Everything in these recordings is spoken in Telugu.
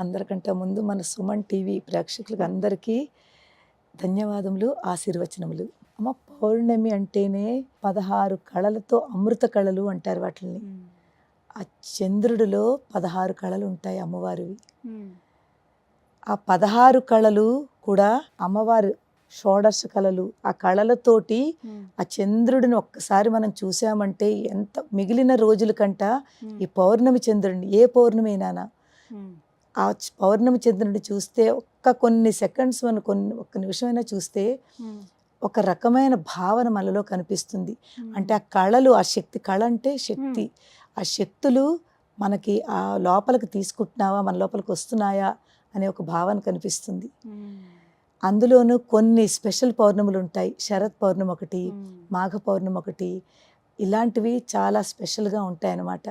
అందరికంటే ముందు మన సుమన్ టీవీ ప్రేక్షకులకు అందరికీ ధన్యవాదములు, ఆశీర్వచనములు. అమ్మ, పౌర్ణమి అంటేనే 16 కళలతో అమృత కళలు అంటారు వాటిని. ఆ చంద్రుడిలో 16 కళలు ఉంటాయి అమ్మవారివి. ఆ 16 కళలు కూడా అమ్మవారు షోడశ కళలు. ఆ కళలతోటి ఆ చంద్రుడిని ఒక్కసారి మనం చూసామంటే ఎంత మిగిలిన రోజుల కంట ఈ పౌర్ణమి చంద్రుడిని, ఏ పౌర్ణమి అయినా ఆ పౌర్ణమి చంద్రుడిని చూస్తే కొన్ని సెకండ్స్ మనం ఒక్క నిమిషమైనా చూస్తే ఒక రకమైన భావన మనలో కనిపిస్తుంది. అంటే ఆ కళలు, ఆ శక్తి, కళ అంటే శక్తి, ఆ శక్తులు మనకి ఆ లోపలికి తీసుకుంటున్నావా, మన లోపలికి వస్తున్నాయా అనే ఒక భావన కనిపిస్తుంది. అందులోనూ కొన్ని స్పెషల్ పౌర్ణములు ఉంటాయి. శరత్ పౌర్ణమి ఒకటి, మాఘ పౌర్ణమి ఒకటి, ఇలాంటివి చాలా స్పెషల్గా ఉంటాయన్నమాట.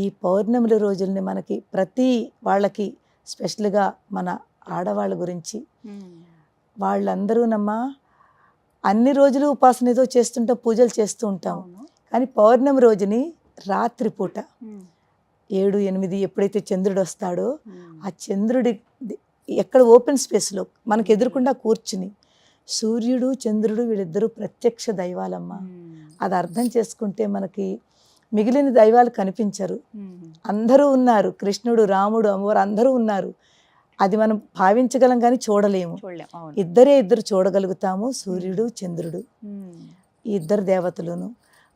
ఈ పౌర్ణముల రోజుల్ని మనకి ప్రతి వాళ్ళకి స్పెషల్గా మన ఆడవాళ్ళ గురించి వాళ్ళందరూనమ్మా అన్ని రోజులు ఉపాసన ఏదో చేస్తుంటాం, పూజలు చేస్తూ ఉంటాం. కానీ పౌర్ణమి రోజుని రాత్రిపూట 7, 8 ఎప్పుడైతే చంద్రుడు వస్తాడో ఆ చంద్రుడి ఎక్కడ ఓపెన్ స్పేస్లో మనకు ఎదురుకుండా కూర్చుని సూర్యుడు చంద్రుడు వీళ్ళిద్దరూ ప్రత్యక్ష దైవాలమ్మ. అది అర్థం చేసుకుంటే మనకి మిగిలిన దైవాలు కనిపించరు. అందరూ ఉన్నారు, కృష్ణుడు, రాముడు, అమ్మవారు అందరూ ఉన్నారు. అది మనం భావించగలం కానీ చూడలేము. ఇద్దరు చూడగలుగుతాము, సూర్యుడు చంద్రుడు, ఈ ఇద్దరు దేవతలును.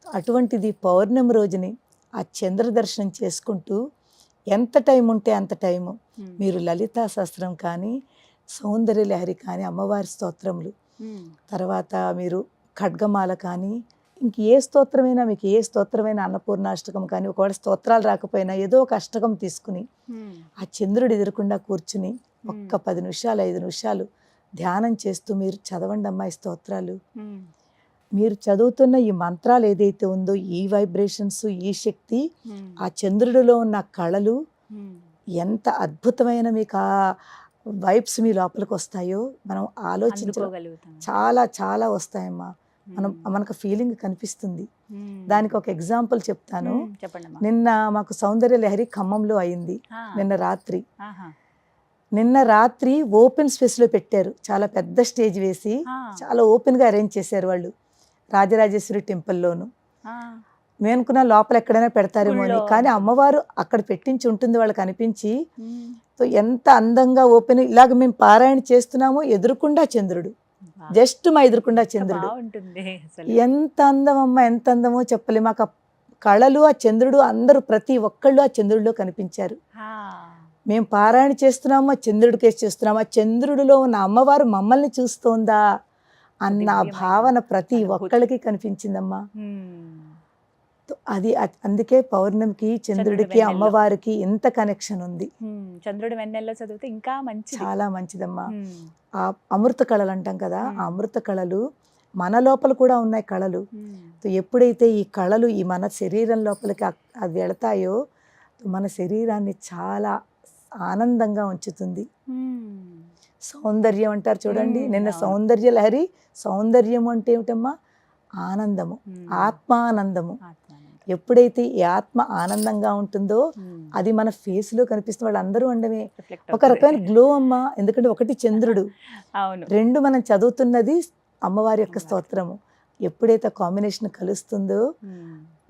అటువంటిది పౌర్ణమి రోజుని ఆ చంద్ర దర్శనం చేసుకుంటూ ఎంత టైం ఉంటే అంత టైము మీరు లలితా సహస్రం కానీ, సౌందర్య లహరి కానీ, అమ్మవారి స్తోత్రములు, తర్వాత మీరు ఖడ్గమాల కానీ, ఇంక ఏ స్తోత్రమైనా, మీకు ఏ స్తోత్రమైనా, అన్నపూర్ణాష్టకం కానీ, ఒకవేళ స్తోత్రాలు రాకపోయినా ఏదో ఒక అష్టకం తీసుకుని ఆ చంద్రుడు ఎదురకుండా కూర్చుని ఒక్క 10 నిమిషాలు 5 నిమిషాలు ధ్యానం చేస్తూ మీరు చదవండి అమ్మాయి స్తోత్రాలు. మీరు చదువుతున్న ఈ మంత్రాలు ఏదైతే ఉందో, ఈ వైబ్రేషన్స్, ఈ శక్తి, ఆ చంద్రుడిలో ఉన్న కళలు ఎంత అద్భుతమైన మీకు ఆ వైబ్స్ మీ లోపలికి వస్తాయో మనం ఆలోచించగలుగుతాం. చాలా చాలా వస్తాయమ్మా. మనకు ఫీలింగ్ కనిపిస్తుంది. దానికి ఒక ఎగ్జాంపుల్ చెప్తాను. నిన్న మాకు సౌందర్య లహరి ఖమ్మంలో అయింది. నిన్న రాత్రి ఓపెన్ స్పేస్లో పెట్టారు. చాలా పెద్ద స్టేజ్ వేసి చాలా ఓపెన్గా అరేంజ్ చేశారు వాళ్ళు, రాజరాజేశ్వరి టెంపుల్లోను. మేము అనుకున్న లోపల ఎక్కడైనా పెడతారేమో అని, కానీ అమ్మవారు అక్కడ పెట్టించి ఉంటుంది వాళ్ళకి అనిపించి. ఎంత అందంగా ఓపెన్, ఇలాగ మేము పారాయణ చేస్తున్నాము, ఎదురుకుండా చంద్రుడు, జస్ట్ మా ఎదురుకుండా చంద్రుడు. ఎంత అందం అమ్మ, ఎంత అందమో చెప్పలేము. మాకు కళలు, ఆ చంద్రుడు, అందరూ ప్రతి ఒక్కళ్ళు ఆ చంద్రుడిలో కనిపించారు. మేము పారాయణ చేస్తున్నాము, ఆ చంద్రుడికేసి చేస్తున్నాము, ఆ చంద్రుడిలో ఉన్న అమ్మవారు మమ్మల్ని చూస్తోందా అన్న భావన ప్రతి ఒక్కళ్ళకి కనిపించిందమ్మా. అది అందుకే పౌర్ణమికి, చంద్రుడికి, అమ్మవారికి ఎంత కనెక్షన్ ఉంది. చంద్రుడి వెన్నెల్లో చదివితే ఇంకా మంచి, చాలా మంచిదమ్మా. ఆ అమృత కళలు అంటాం కదా, ఆ అమృత కళలు మన లోపల కూడా ఉన్నాయి కళలు. ఎప్పుడైతే ఈ కళలు ఈ మన శరీరం లోపలికి అది వెళతాయో మన శరీరాన్ని చాలా ఆనందంగా ఉంచుతుంది. సౌందర్యం అంటారు చూడండి, నిన్న సౌందర్య లహరి. సౌందర్యం అంటే ఏమిటమ్మా? ఆనందము, ఆత్మానందము. ఎప్పుడైతే ఈ ఆత్మ ఆనందంగా ఉంటుందో అది మన ఫేస్లో కనిపిస్తుంది. వాళ్ళందరూ ఉండమే ఒక రకమైన గ్లో అమ్మా. ఎందుకంటే ఒకటి చంద్రుడు, రెండు మనం చదువుతున్నది అమ్మవారి యొక్క స్తోత్రము. ఎప్పుడైతే కాంబినేషన్ కలుస్తుందో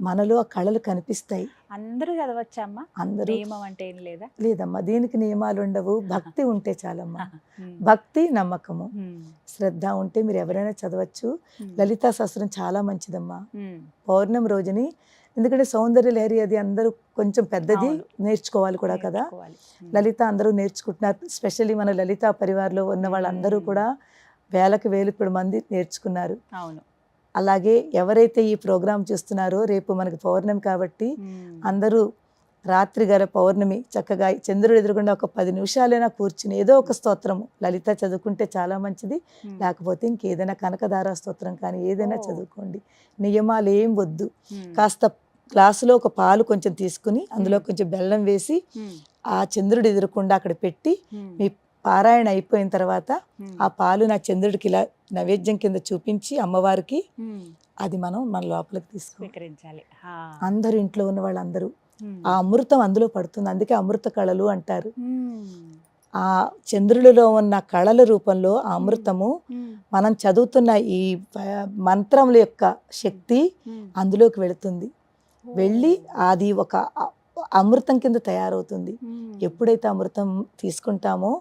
మనలో ఆ కళలు కనిపిస్తాయి. అందరూ చదవచ్చమ్మా? అందరూ అంటే ఏం లేదా? లేదమ్మా, దీనికి నియమాలు ఉండవు. భక్తి ఉంటే చాలమ్మా. భక్తి, నమ్మకము, శ్రద్ధ ఉంటే మీరు ఎవరైనా చదవచ్చు. లలితా సహస్రం చాలా మంచిదమ్మా పౌర్ణమి రోజుని. ఎందుకంటే సౌందర్య లహరి అది అందరూ కొంచెం పెద్దది, నేర్చుకోవాలి కూడా కదా. లలిత అందరూ నేర్చుకుంటున్నారు. స్పెషల్లీ మన లలితా పరివార్లో ఉన్న వాళ్ళందరూ కూడా వేలకు ఇప్పుడు మంది నేర్చుకున్నారు. అలాగే ఎవరైతే ఈ ప్రోగ్రాం చూస్తున్నారో, రేపు మనకి పౌర్ణమి కాబట్టి అందరూ రాత్రి గల పౌర్ణమి చక్కగా చంద్రుడు ఎదురుకుండా ఒక 10 నిమిషాలైనా కూర్చుని ఏదో ఒక స్తోత్రము లలిత చదువుకుంటే చాలా మంచిది. లేకపోతే ఇంకేదైనా కనకదార స్తోత్రం కానీ ఏదైనా చదువుకోండి. నియమాలు ఏం వద్దు. కాస్త గ్లాసులో ఒక పాలు కొంచెం తీసుకుని అందులో కొంచెం బెల్లం వేసి ఆ చంద్రుడు ఎదురుకుండా అక్కడ పెట్టి మీ పారాయణ అయిపోయిన తర్వాత ఆ పాలు నా చంద్రుడికి ఇలా నైవేద్యం కింద చూపించి అమ్మవారికి అది మనం మన లోపలికి తీసుకుంటాం. అందరూ ఇంట్లో ఉన్న వాళ్ళందరూ ఆ అమృతం అందులో పడుతుంది. అందుకే అమృత కళలు అంటారు. ఆ చంద్రుడిలో ఉన్న కళల రూపంలో ఆ అమృతము మనం చదువుతున్న ఈ మంత్రముల యొక్క శక్తి అందులోకి వెళుతుంది. వెళ్ళి అది ఒక అమృతం కింద తయారవుతుంది. ఎప్పుడైతే అమృతం తీసుకుంటామో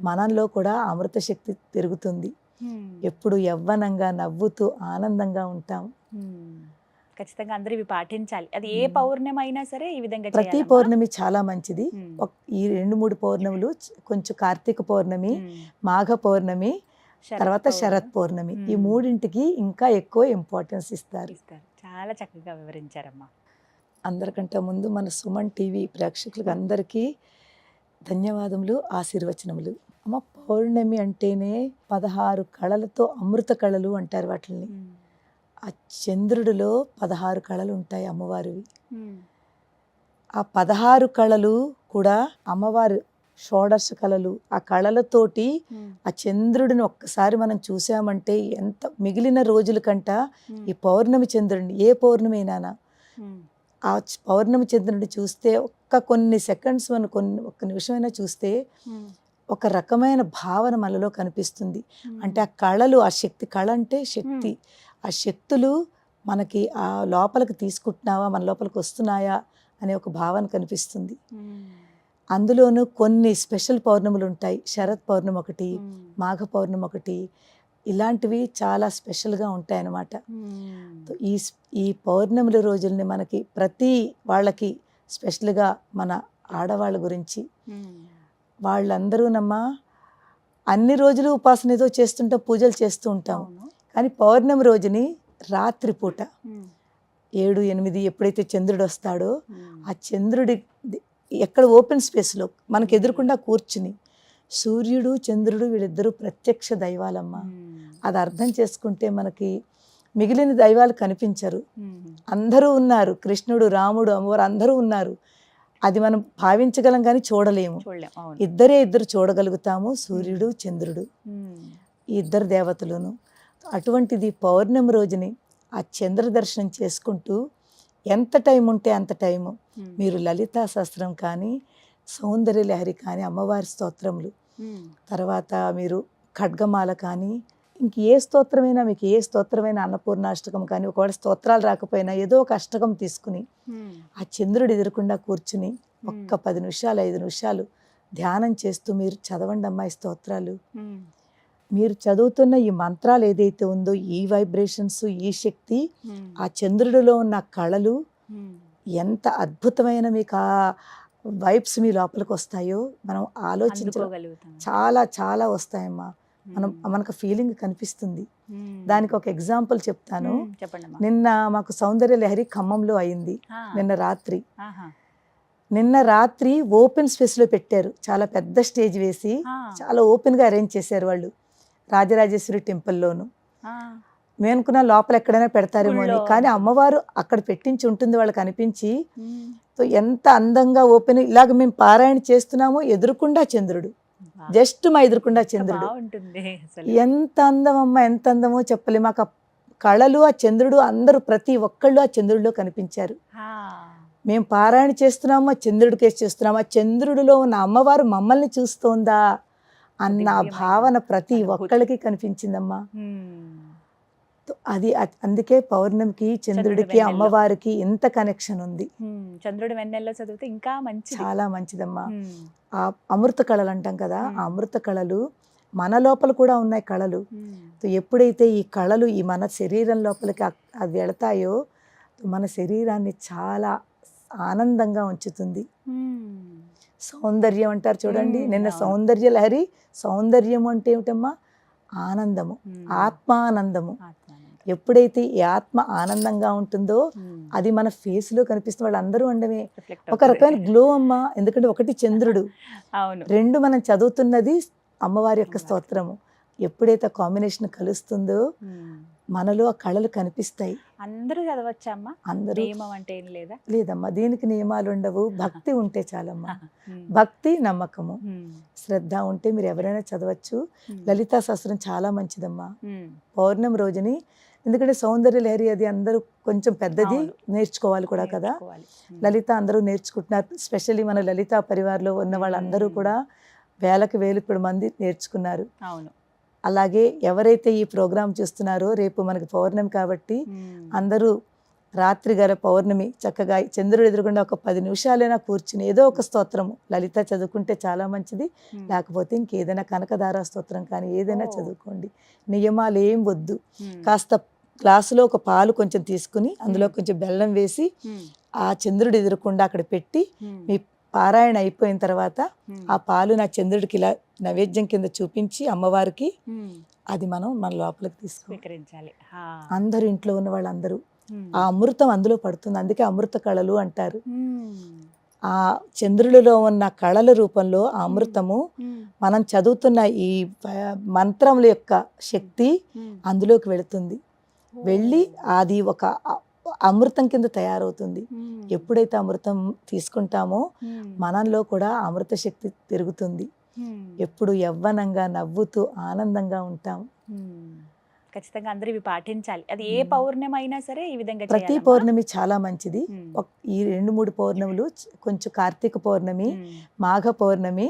మనంలో కూడా అమృత శక్తి పెరుగుతుంది. ఎప్పుడు యవ్వనంగా నవ్వుతూ ఆనందంగా ఉంటాం. ఖచ్చితంగా అందరూ ఇవి పాటించాలి. అది ఏ పౌర్ణమి అయినా సరే ఈ విధంగా ప్రతి చేయాలమ్మా? పౌర్ణమి చాలా మంచిది. ఈ 2-3 పౌర్ణములు కొంచెం కార్తీక పౌర్ణమి, మాఘ పౌర్ణమి, తర్వాత శరత్ పౌర్ణమి, ఈ మూడింటికి ఇంకా ఎక్కువ ఇంపార్టెన్స్ ఇస్తారు. చాలా చక్కగా వివరించారమ్మా. అందరికంటే ముందు మన సుమన్ టీవీ ప్రేక్షకులకు అందరికీ ధన్యవాదములు, ఆశీర్వచనములు. అమ్మ, పౌర్ణమి అంటేనే 16 కళలతో అమృత కళలు అంటారు వాటిని. ఆ చంద్రుడిలో 16 కళలు ఉంటాయి అమ్మవారివి. ఆ 16 కళలు కూడా అమ్మవారు షోడశ కళలు. ఆ కళలతోటి ఆ చంద్రుడిని ఒక్కసారి మనం చూసామంటే ఎంత మిగిలిన రోజుల కంట ఈ పౌర్ణమి చంద్రుడిని, ఏ పౌర్ణమి అయినా ఆ పౌర్ణమి చంద్రుడిని చూస్తే కొన్ని సెకండ్స్ ఒక్క నిమిషమైనా చూస్తే ఒక రకమైన భావన మనలో కనిపిస్తుంది. అంటే ఆ కళలు, ఆ శక్తి, కళ అంటే శక్తి, ఆ శక్తులు మనకి ఆ లోపలికి తీసుకుంటున్నావా, మన లోపలికి వస్తున్నాయా అనే ఒక భావన కనిపిస్తుంది. అందులోనూ కొన్ని స్పెషల్ పౌర్ణములు ఉంటాయి. శరత్ పౌర్ణమి ఒకటి, మాఘ పౌర్ణమి ఒకటి, ఇలాంటివి చాలా స్పెషల్గా ఉంటాయి అన్నమాట. ఈ పౌర్ణముల రోజుల్ని మనకి ప్రతి వాళ్ళకి స్పెషల్గా మన ఆడవాళ్ళ గురించి వాళ్ళందరూనమ్మా అన్ని రోజులు ఉపాసన ఏదో చేస్తుంటాం, పూజలు చేస్తూ ఉంటాం. కానీ పౌర్ణమి రోజుని రాత్రిపూట 7-8 ఎప్పుడైతే చంద్రుడు వస్తాడో ఆ చంద్రుడి ఎక్కడ ఓపెన్ స్పేస్లో మనకు ఎదురుకుండా కూర్చుని సూర్యుడు చంద్రుడు వీళ్ళిద్దరూ ప్రత్యక్ష దైవాలమ్మ. అది అర్థం చేసుకుంటే మనకి మిగిలిన దైవాలు కనిపించరు. అందరూ ఉన్నారు, కృష్ణుడు, రాముడు, అమ్మవారు అందరూ ఉన్నారు. అది మనం భావించగలం కానీ చూడలేము. ఇద్దరు చూడగలుగుతాము, సూర్యుడు చంద్రుడు, ఈ ఇద్దరు దేవతలును. అటువంటిది పౌర్ణమి రోజుని ఆ చంద్ర దర్శనం చేసుకుంటూ ఎంత టైం ఉంటే అంత టైము మీరు లలితా సహస్రం కానీ, సౌందర్య లహరి కానీ, అమ్మవారి స్తోత్రములు, తర్వాత మీరు ఖడ్గమాల కానీ, ఇంక ఏ స్తోత్రమైనా, మీకు ఏ స్తోత్రమైనా, అన్నపూర్ణాష్టకం కానీ, ఒకవేళ స్తోత్రాలు రాకపోయినా ఏదో ఒక అష్టకం తీసుకుని ఆ చంద్రుడు ఎదురకుండా కూర్చుని ఒక్క 10 నిమిషాలు 5 నిమిషాలు ధ్యానం చేస్తూ మీరు చదవండి అమ్మాయి స్తోత్రాలు. మీరు చదువుతున్న ఈ మంత్రాలు ఏదైతే ఉందో, ఈ వైబ్రేషన్స్, ఈ శక్తి, ఆ చంద్రుడిలో ఉన్న కళలు ఎంత అద్భుతమైన మీకు ఆ వైబ్స్ మీ లోపలికి వస్తాయో మనం ఆలోచించగలుగుతాం. చాలా చాలా వస్తాయమ్మా. మనకు ఫీలింగ్ కనిపిస్తుంది. దానికి ఒక ఎగ్జాంపుల్ చెప్తాను. నిన్న మాకు సౌందర్య లహరి ఖమ్మంలో అయింది. నిన్న రాత్రి ఓపెన్ స్పేస్లో పెట్టారు. చాలా పెద్ద స్టేజ్ వేసి చాలా ఓపెన్గా అరేంజ్ చేశారు వాళ్ళు, రాజరాజేశ్వరి టెంపుల్లోను. మేము అనుకున్నా లోపల ఎక్కడైనా పెడతారేమో అని, కానీ అమ్మవారు అక్కడ పెట్టించి ఉంటుంది వాళ్ళకి అనిపించి. ఎంత అందంగా ఓపెన్, ఇలాగ మేము పారాయణ చేస్తున్నామో ఎదురుకుండా చంద్రుడు, జస్ట్ మా ఎదురుకుండా చంద్రుడు. ఎంత అందం అమ్మా, ఎంత అందమో చెప్పలే. మాకు ఆ కళలు, ఆ చంద్రుడు, అందరూ ప్రతి ఒక్కళ్ళు ఆ చంద్రుడిలో కనిపించారు. మేము పారాయణ చేస్తున్నాము, ఆ చంద్రుడికి చేస్తున్నాము, ఆ చంద్రుడిలో ఉన్న అమ్మవారు మమ్మల్ని చూస్తోందా అన్న భావన ప్రతి ఒక్కళ్ళకి కనిపించిందమ్మా. అది అందుకే పౌర్ణమికి చంద్రుడికి అమ్మవారికి ఎంత కనెక్షన్ ఉంది. చంద్రుడి వెన్నెల్లో చదివితే ఇంకా మంచి, చాలా మంచిదమ్మా. ఆ అమృత కళలు అంటాం కదా, ఆ అమృత కళలు మన లోపల కూడా ఉన్నాయి కళలు. ఎప్పుడైతే ఈ కళలు ఈ మన శరీరం లోపలికి అది వెళతాయో మన శరీరాన్ని చాలా ఆనందంగా ఉంచుతుంది. సౌందర్యం అంటారు చూడండి, నిన్న సౌందర్య లహరి. సౌందర్యం అంటే ఏమిటమ్మా? ఆనందము, ఆత్మానందము. ఎప్పుడైతే ఈ ఆత్మ ఆనందంగా ఉంటుందో అది మన ఫేస్లో కనిపిస్తుంది. వాళ్ళందరూ ఉండమే ఒక రకమైన గ్లో అమ్మా. ఎందుకంటే ఒకటి చంద్రుడు, రెండు మనం చదువుతున్నది అమ్మవారి యొక్క స్తోత్రము. ఎప్పుడైతే కాంబినేషన్ కలుస్తుందో మనలో ఆ కళలు కనిపిస్తాయి. అందరూ చదవచ్చమ్మా? అందరూ. నియమం అంటే ఏం లేదా? లేదమ్మా, దీనికి నియమాలు ఉండవు. భక్తి ఉంటే చాలమ్మా. భక్తి, నమ్మకము, శ్రద్ధ ఉంటే మీరు ఎవరైనా చదవచ్చు. లలితా సహస్రం చాలా మంచిదమ్మా. పౌర్ణమి రోజుని ఎందుకంటే సౌందర్య లహరి అది అందరూ కొంచెం పెద్దది, అవును. నేర్చుకోవాలి కూడా కదా. నేర్చుకోవాలి. లలిత అందరూ నేర్చుకుంటున్నారు. స్పెషల్లీ మన లలిత పరివార్లో ఉన్న వాళ్ళందరూ కూడా వేలకు వేలు ఇప్పుడు మంది నేర్చుకున్నారు. అవును. అలాగే ఎవరైతే ఈ ప్రోగ్రాం చూస్తున్నారో, రేపు మనకి పౌర్ణమి కాబట్టి అందరూ రాత్రి గల పౌర్ణమి చక్కగా చంద్రుడు ఎదురుగుండా ఒక 10 నిమిషాలైనా కూర్చుని ఏదో ఒక స్తోత్రము లలిత చదువుకుంటే చాలా మంచిది. లేకపోతే ఇంకేదైనా కనకదార స్తోత్రం కానీ ఏదైనా చదువుకోండి. నియమాలు ఏం వద్దు. కాస్త గ్లాసులో ఒక పాలు కొంచెం తీసుకుని అందులో కొంచెం బెల్లం వేసి ఆ చంద్రుడు ఎదురకుండా అక్కడ పెట్టి మీ పారాయణ అయిపోయిన తర్వాత ఆ పాలు నా చంద్రుడికి ఇలా నైవేద్యం కింద చూపించి అమ్మవారికి అది మనం మన లోపలికి స్వీకరించాలి. అందరూ ఇంట్లో ఉన్న వాళ్ళందరూ ఆ అమృతం అందులో పడుతుంది. అందుకే అమృత కళలు అంటారు. ఆ చంద్రుడిలో ఉన్న కళల రూపంలో ఆ అమృతము మనం చదువుతున్న ఈ మంత్రముల యొక్క శక్తి అందులోకి వెళుతుంది. వెళ్ళి అది ఒక అమృతం కింద తయారవుతుంది. ఎప్పుడైతే అమృతం తీసుకుంటామో మనంలో కూడా అమృత శక్తి పెరుగుతుంది. ఎప్పుడు యవ్వనంగా నవ్వుతూ ఆనందంగా ఉంటాం. ఖచ్చితంగా అందరూ ఇవి పాటించాలి. అది ఏ పౌర్ణమి అయినా సరే ఈ విధంగా ప్రతి పౌర్ణమి చాలా మంచిది. ఈ 2-3 పౌర్ణములు కొంచెం కార్తీక పౌర్ణమి, మాఘ పౌర్ణమి,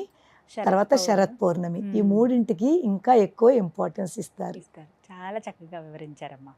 తర్వాత శరత్ పౌర్ణమి, ఈ మూడింటికి ఇంకా ఎక్కువ ఇంపార్టెన్స్ ఇస్తారు. చాలా చక్కగా వివరించారమ్మా.